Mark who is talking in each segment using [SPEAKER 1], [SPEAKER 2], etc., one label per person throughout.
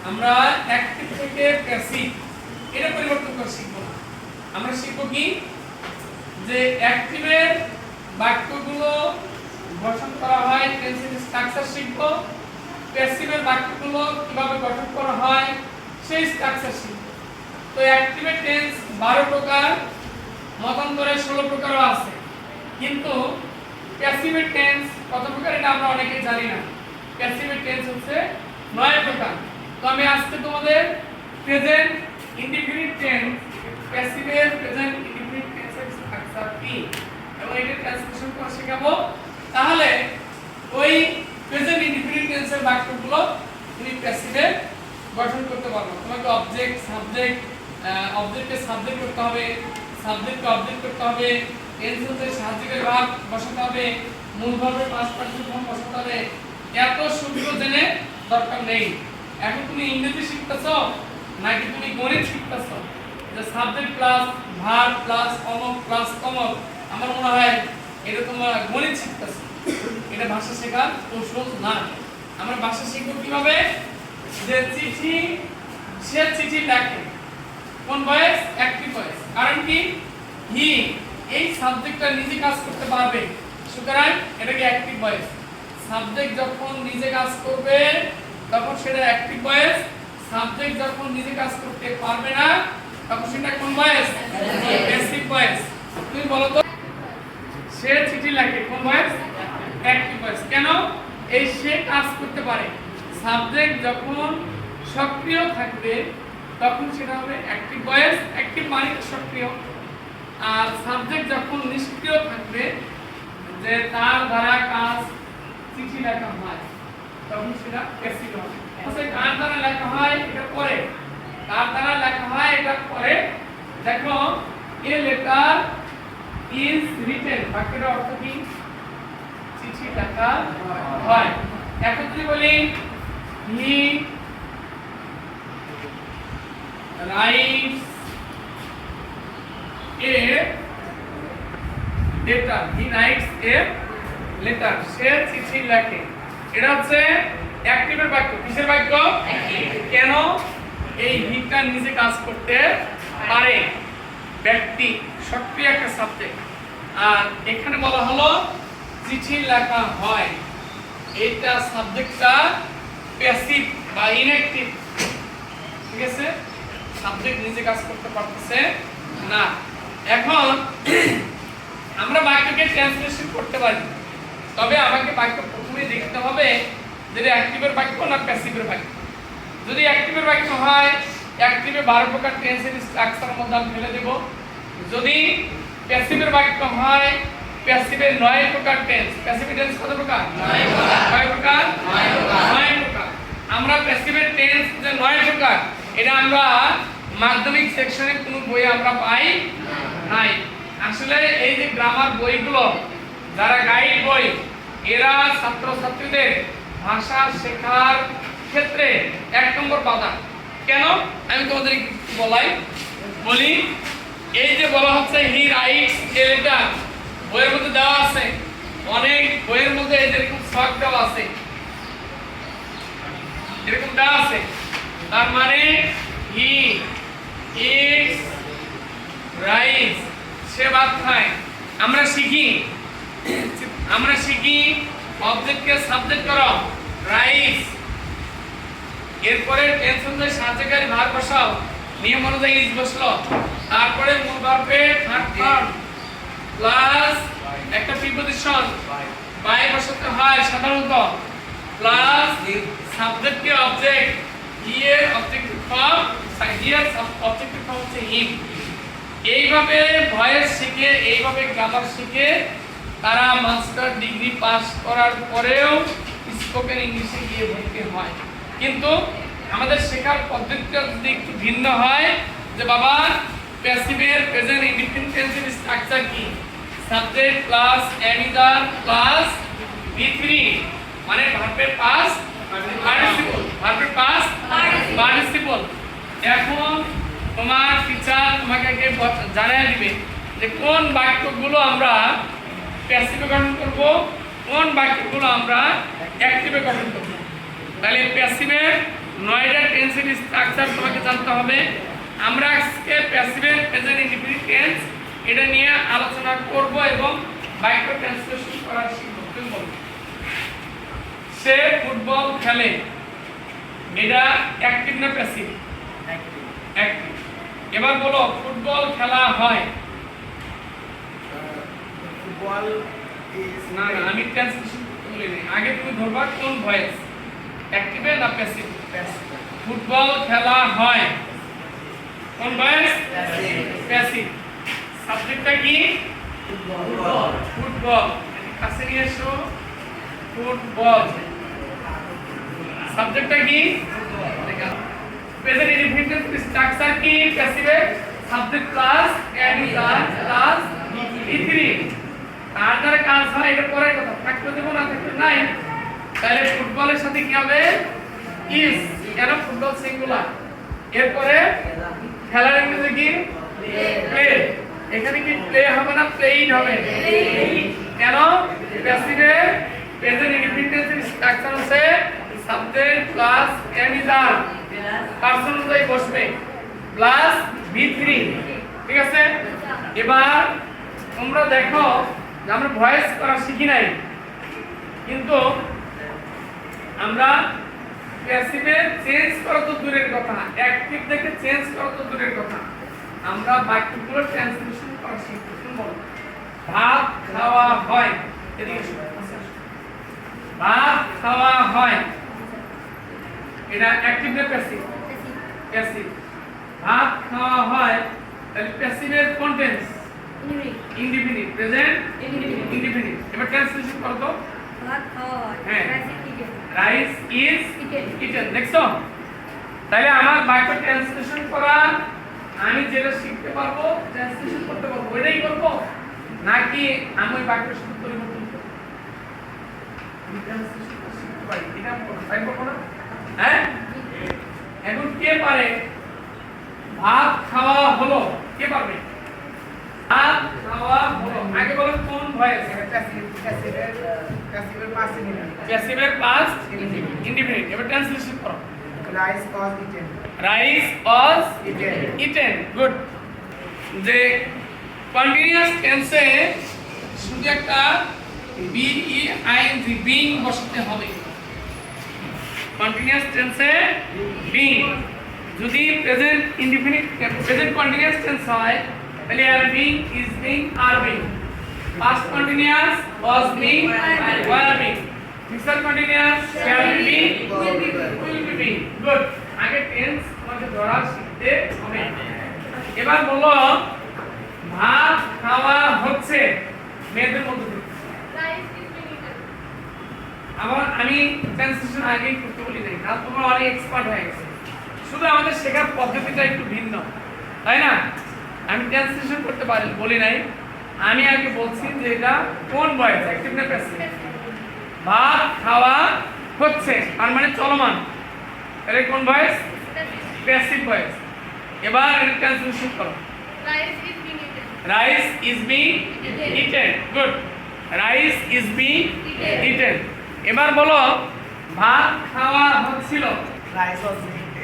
[SPEAKER 1] আমরা অ্যাক্টিভ থেকে প্যাসিভ এটা পরিবর্তন করে শিখব না। আমরা শিখব কি যে অ্যাক্টিভের বাক্যগুলো গঠন করা হয় টেন্সের স্ট্রাকচার শিখব, প্যাসিভের বাক্যগুলো কিভাবে গঠন করা হয় সেই স্ট্রাকচার শিখব। তো অ্যাক্টিভের টেন্স 12 প্রকার, মতান্তরে 16 প্রকারও আছে, কিন্তু প্যাসিভের টেন্স কত প্রকার এটা আমরা অনেকেই জানি না। প্যাসিভের টেন্স হচ্ছে 9 প্রকার। তো আমি আজকে তোমাদের প্রেজেন্ট ইনডিফিনিট টেন্স, প্যাসিভের প্রেজেন্ট ইনডিফিনিট টেন্সের স্ট্রাকচার কি এবং এটা ট্রান্সলেশন করে শেখাবো। তাহলে ওই প্রেজেন্ট ইনডিফিনিট টেন্সের বাক্যগুলো তুমি প্যাসিভে গঠন করতে পারবে। তোমাকে অবজেক্ট সাবজেক্ট, অবজেক্টকে সাবজেক্ট করতে হবে, সাবজেক্টকে অবজেক্ট করতে হবে, টেন্স হচ্ছে সাহায্যকারী ভাব বসাতে হবে, মূল ভার্বের পাস্ট পার্টিসিপল ফর্ম বসাতে হবে। এত সূত্র জেনে দরকার নেই। এখন তুমি ইংরেজি শিখতেছো নাকি তুমি গণিত শিখতেছো? যে সাবজেক্ট প্লাস ভার্ব প্লাস অমক প্লাস কমক, আমার মনে হয় এটা তোমরা গণিত শিখতেছো। এটা ভাষা শেখার কৌশল না। আমরা ভাষা শিখবো কিভাবে? যে চিঠি, সে চিঠি লেখে, কোন ভয়েস? Active voice. কারণ কি? হি, এই সাবজেক্টটা নিজে কাজ করতে পারবে, সুতরাং এটাকে অ্যাক্টিভ ভয়েস। সাবজেক্ট যখন নিজে কাজ করবে তখন সেটা অ্যাক্টিভ ভয়েস, সাবজেক্ট যখন নিজে কাজ করতে পারবে না তখন সেটা কোন ভয়েস? Passive voice. তুমি বলো তো, সে চিঠি লেখে, কোন ভয়েস? Active voice. কেন? এই সে কাজ করতে পারে। সাবজেক্ট যখন সক্রিয় থাকবে তখন সেটা হবে অ্যাক্টিভ ভয়েস। অ্যাক্টিভ মানে সক্রিয়। আর সাবজেক্ট যখন নিষ্ক্রিয় থাকবে, যে তার দ্বারা কাজ চিঠি লেখা হয়, তখন সেটা প্যাসিভ হবে। আচ্ছা, কার দ্বারা লেখা হয় এটা পরে, কার দ্বারা লেখা হয় এটা পরে। দেখো, এ লেটার ইজ রিটেন, বাক্যের অর্থ কি? চিঠি লেখা হয়। এখন যদি বলি he writes a letter, he writes a letter, সে চিঠি লেখে। এটা হচ্ছে অ্যাক্টিভের বাক্য। কিসের বাক্য? কেন? এই হিটা নিজে কাজ করতে পারে, ব্যক্তি সক্রিয় একটা সাবজেক্ট। আর এখানে বলা হলো চিঠি লেখা হয়, এটা সাবজেক্টটা প্যাসিভ বা ইনঅ্যাক্টিভ। ঠিক আছে, সাবজেক্ট নিজে কাজ করতে পারতেছে না। এখন আমরা বাক্যকে ট্রান্সলেশন করতে পারি, তবে আমাকে বাক্য প্রথমে দেখতে হবে যেটা অ্যাক্টিভের বাক্য না প্যাসিভের বাক্য। যদি অ্যাক্টিভের বাক্য হয়, অ্যাক্টিভে 12 প্রকার টেন্সের স্ট্রাকচারের মধ্যে আমি ফেলে দেব। যদি প্যাসিভের বাক্য হয়, প্যাসিভের 9 প্রকার টেন্স। প্যাসিভ টেন্স কত প্রকার? 9 প্রকার। কয় প্রকার? 9 প্রকার। আমরা প্যাসিভের টেন্স যে 9 প্রকার, এটা আমরা মাধ্যমিক সেকশনে কোনো বইয়ে আমরা পাই নাই। আসলে এই যে গ্রামার বইগুলো, যারা গাইড বই, এরা ছাত্রছাত্রীদের ভাষা শেখার ক্ষেত্রে 1 নম্বর বাধা। কেন? আমি তোমাদের একটু বলি। এই যে বলা হচ্ছে হি রাইটস এ লেটার, বইয়ের মধ্যে দেওয়া আছে, অনেক বইয়ের মধ্যে এরকম শখ দেওয়া আছে, এরকম দেওয়া আছে। তার মানে হি ইটস রাইটস, সে ভাত খায়। আমরা শিখি অবজেক্টকে সাবজেক্ট করো, রাইটস। এরপরে টেন্স অনুযায়ী সাহায্যকারী ভার্ব বসাও, নিয়ম অনুযায়ী ইজ বসলো। তারপরে মূল ভার্বে থার্ড ফর্ম প্লাস একটা প্রিপজিশন বাই বসাতে হয় সাধারণত, প্লাস সাবজেক্টকে object, here objective form, here objective form হচ্ছে হিম। এইভাবে ভয়েস শিখে, এইভাবে গ্রামার শিখে তারা মাস্টার ডিগ্রি পাস করার পরেও স্পোকেন ইংলিশে গিয়ে ভর্তি হয়। কিন্তু আমাদের শেখার পদ্ধতিটা যদি একটু ভিন্ন হয়, যে বাবা প্যাসিভের প্রেজেন্ট ইনডিফিনিট টেন্সের স্ট্রাকচার কি? সাবজেক্ট প্লাস এমিদার প্লাস V3, মানে ভার্বের পাস্ট পার্টিসিপল, ভার্বের পাস্ট পার্টিসিপল। এখন তোমার টিচার তোমাকে জানিয়ে দিবে যে কোন বাক্যগুলো আমরা প্যাসিভে গঠন করব, কোন বাক্যগুলো আমরা অ্যাক্টিভে গঠন করব। তাহলে প্যাসিভের নয়টা টেন্সের স্ট্রাকচার তোমাকে জানতে হবে। আমরা আজকে প্যাসিভের প্রেজেন্ট ইনডিফিনিট টেন্স এটা নিয়ে আলোচনা করব এবং বাক্য ট্রান্সলেশন করা শিখব। তুমি বলো, সে ফুটবল খেলে, এটা অ্যাক্টিভ না প্যাসিভ? অ্যাক্টিভ। এবার বলো, ফুটবল খেলা হয়।
[SPEAKER 2] ফুটবল ইজ
[SPEAKER 1] না না, আমি ট্রান্সলেশন বলি না, আগে তুমি ধরবা কোন ভয়েস, অ্যাক্টিভে না প্যাসিভ। ফুটবল খেলা হয়, কোন ভয়েস? প্যাসিভ। সাবজেক্টটা কি?
[SPEAKER 2] ফুটবল।
[SPEAKER 1] ফুটবল। কাছে নিয়ে এসো, ফুটবল। সাবজেক্টটা কি? প্রেজেন্ট ইনডিফিনিট স্ট্রাকচার কি? প্যাসিভে subject plus addition plus V3 তার দ্বারা কাজ হয়, এটা পরের কথা। থাকতে দেব না, থাকতে নাই। তাহলে ফুটবলের সাথে কি হবে? ইজ। কেন? Football singular. এরপরে খেলার ইংরেজি কি? প্লে। এখানে কি প্লে হবে না প্লেইড হবে? কেন? প্যাসিভে প্রেজেন্ট ইনডিফিনিট স্ট্রাকচার আছে সাবজেক্ট প্লাস অ্যাডিশন পারসন অনুযায়ী বসবে প্লাস V3। ঠিক আছে? এবার তোমরা দেখো যে আমরা ভয়েস করা শিখি নাই, কিন্তু আমরা প্যাসিভে চেঞ্জ করা তো দূরের কথা, অ্যাক্টিভ থেকে চেঞ্জ করা তো দূরের কথা, আমরা বাক্যগুলো ট্রান্সলেশন করা শিখি। শুনবো, ভাত খাওয়া হয়। এদিকে শুনো, ভাত খাওয়া হয়, এটা অ্যাক্টিভ না প্যাসিভ? প্যাসিভ। ভাত খাওয়া হয়, তাহলে প্যাসিভের কোন টেন্স? ইনডিফিনিট। Present indefinite. এবার ট্রান্সলেশন করো তো।
[SPEAKER 3] ভাত খাওয়া হয়,
[SPEAKER 1] হ্যাঁ।
[SPEAKER 3] Rice eaten,
[SPEAKER 1] rice is
[SPEAKER 3] eaten.
[SPEAKER 1] Eaten. দেখছো? তাহলে আমার বাক্য ট্রান্সলেশন করা, আমি যেটা শিখতে পারবো ট্রান্সলেশন করতে পারবো, ওইটাই করব, নাকি আমি ওই বাক্যের শুধু পরিবর্তন করব? আমি ট্রান্সলেশন শিখতে পারি, এটা আমি করতে পারবো না? হ্যাঁ। এখন কে পারে? ভাত খাওয়া হলো, কে পারবে? ভাত খাওয়া হলো। আগে বলো কোন ভয়েস?
[SPEAKER 2] প্যাসিভের পাস্ট ইনডিফিনিট।
[SPEAKER 1] প্যাসিভের পাস্ট ইনডিফিনিট। এবার ট্রান্সলেশন করো।
[SPEAKER 2] Rice was eaten.
[SPEAKER 1] Rice was
[SPEAKER 2] eaten.
[SPEAKER 1] Eaten. Good. যে কন্টিনিউয়াস টেন্সে শুধু একটা বিইআইএনজি বিং বসাতে হবে। কন্টিনিউয়াস টেন্সে বিং। যদি present indefinite present continuous tense হয় তাহলে are being, is being, are being. Past continuous was being, were being. Future continuous shall be, will be being. Good. আগে টেন্স আমাদের ধরা শিখতে হবে। এবার বলো, ভাত খাওয়া হচ্ছে, মেয়েদের মধ্যে থেকে। আবার আমি ট্রান্সলেশন আগেই করতে বলি নাই, কারণ তোমরা অনেক এক্সপার্ট হয়ে গেছে, শুধু আমাদের শেখার পদ্ধতিটা একটু ভিন্ন, তাই না? আমি ট্রান্সলেশন করতে বলি নাই, আমি আগে বলছি যে এটা কোন ভয়েস, অ্যাক্টিভ না প্যাসিভ। ভাত খাওয়া হচ্ছে তার মানে চলমান, তাহলে কোন ভয়েস? Passive voice. এবার এটা ট্রান্সলেশন করো। Rice is being eaten. Good. Rice is being eaten. এবার বলো, ভাত খাওয়া হচ্ছিল।
[SPEAKER 2] রাইস ওয়াজ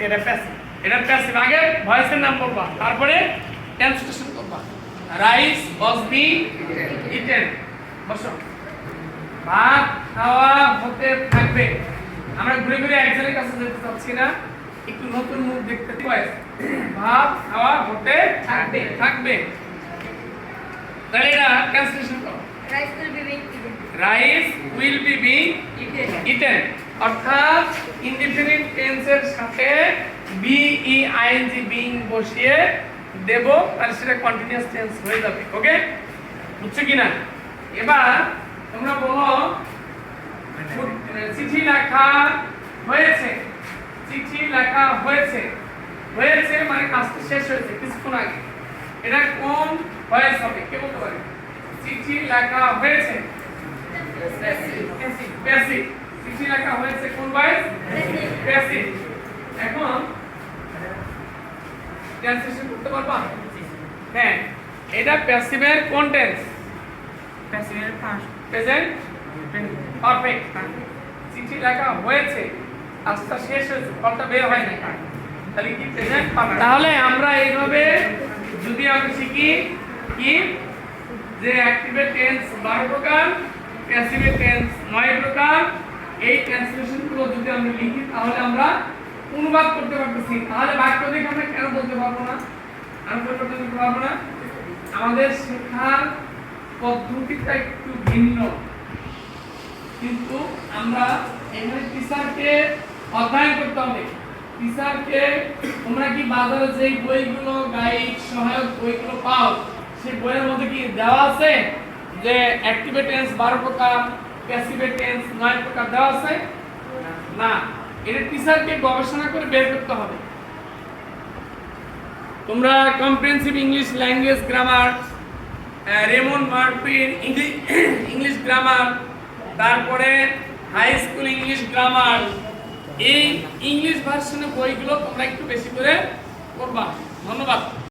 [SPEAKER 2] এটা প্যাসিভ।
[SPEAKER 1] এটা প্যাসিভ। আগে ভয়েসের নাম বলবা, তারপরে ট্রান্সলেশন করবা। Rice was being eaten. বসো। ভাত খাওয়া হতে থাকবে। আমরা ঘুরে ঘুরে একজনের কাছে যেতে চাচ্ছি না, একটু নতুন মুখ দেখতে পাই। ভাত খাওয়া হতে থাকবে, থাকবে। তাহলে এটা ট্রান্সলেশন করো।
[SPEAKER 3] Rice will be being eaten,
[SPEAKER 1] rice will be being
[SPEAKER 3] eaten.
[SPEAKER 1] Eaten. অর্থাৎ ইনডিফিনিট টেন্সের সাথে বিইআইএনজি বিং বসিয়ে দেব, তাহলে সেটা কন্টিনিউয়াস টেন্স হয়ে যাবে। ওকে, বুঝছো কিনা? এবার তোমরা বলো, চিঠি লেখা হয়েছে। চিঠি লেখা হয়েছে, হয়েছে মানে কাজটা শেষ হয়েছে কিছুক্ষণ আগে। এটা কোন ভয়েস হবে, কে বলতে পারে? চিঠি লেখা হয়েছে, প্যাসিভ। চিঠি লেখা হয়েছে কোন ভয়েস? প্যাসিভ। এখন ট্রান্সলেশন করতে পারবা? হ্যাঁ। এটা প্যাসিভের কোন টেন্স? প্যাসিভের পাস্ট। Present perfect. চিঠি লেখা হয়েছে, আচ্ছা শেষ হয়েছে, ফলটা বের হয় না, তাহলে কি প্রেজেন্ট পাবে। তাহলে আমরা এইভাবে যদি আমরা শিখি কি যে অ্যাক্টিভেট টেন্স 12 প্রকার, প্যাসিভ টেন্স 9 প্রকার, এই ট্রান্সলেশন গুলো যদি আমরা লিখি তাহলে আমরা অনুবাদ করতে পারতেছি। তাহলে বাক্য দেখে আমরা কেন বলতে পারবো না, আমরা পরিবর্তন করতে পারবো না? আমাদের শেখার পদ্ধতিটা একটু ভিন্ন, কিন্তু আমরা এখানে টিচারকে অধ্যয়ন করতে হবে। টিচারকে তোমরা কি বাজারে যেই বইগুলো গাইড সহায়ক বইগুলো পাও সেই বইয়ের মধ্যে কি দেওয়া আছে যে অ্যাক্টিভ টেন্স 12 প্রকার, প্যাসিভ টেন্স 9 প্রকার দেওয়া আছে? না, এটা টিচারকে গবেষণা করে বের করতে হবে। তোমরা comprehensive English language grammar, Raymond মার্ফির ইংলিশ গ্রামার, তারপরে হাই স্কুল ইংলিশ গ্রামার, এই ইংলিশ ভার্সনের বইগুলো তোমরা একটু বেশি করে